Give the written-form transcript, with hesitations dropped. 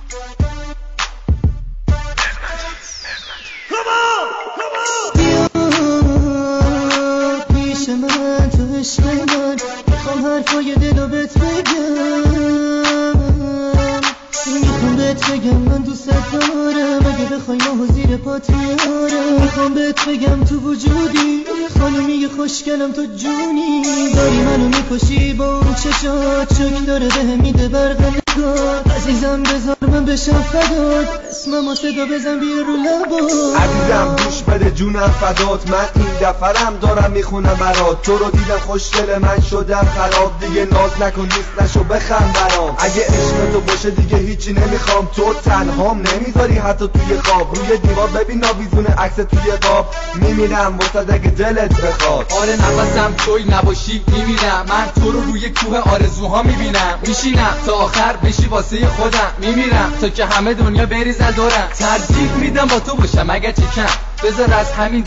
پیش من تو عشق من میخوام حرفای دلو بهت بگم، میخوام بهت بگم من دوست دارم، اگه بخوای ماهو زیر پات میارم. میخوام بهت بگم تو وجودی خانومی خوشگلم، تو جونی داری منو میکشی با اون چشات، شک داره بهم میده برق نگات. عزیزم بذار من بشم فدات، اسممو صدا بزن بیا رو لبات. عزیزم گوش بده جونم فدات، من این دفرم دارم میخونم برات. تو رو دیدم خوشگل من شدم خراب، دیگه ناز نکن نیست نشو بخند برام. اگه عشق تو باشه دیگه هیچی نمیخوام، تو تنهام نمیذاری حتی توی خواب. روی دیوار ببین ناویزون عکس توی قاب، میمیرم واسه اگه دلت بخواد. آره نفسم توی نباشی میمیرم، من تو رو روی کوه آرزوها میبینم. میشینم تا آخر بشی واسه خودم، میمیرم تا که همه دنیا بریزن دورم. ترجیح میدم با تو باشم اگه چه کم، بذار از همین